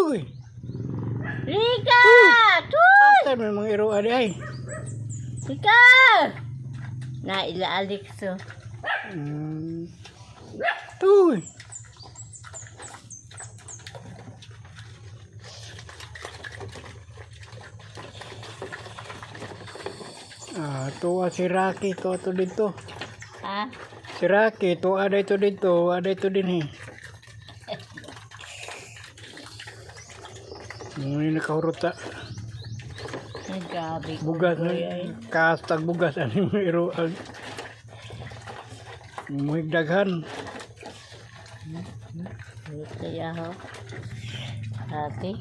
Uy! Rika! Tuy! Asa may mga iro adi ay? Rika! Na ilaalik so. Uy! Tuwa si Rocky to dito. Ha? Si Rocky to ada ito dito, ada ito din eh. Muna nakahurot sa Ay, grabe. bugas Uy, na ay. kastag bugas ano yung iroan. Muhigdaghan. Kaya ho. Ate.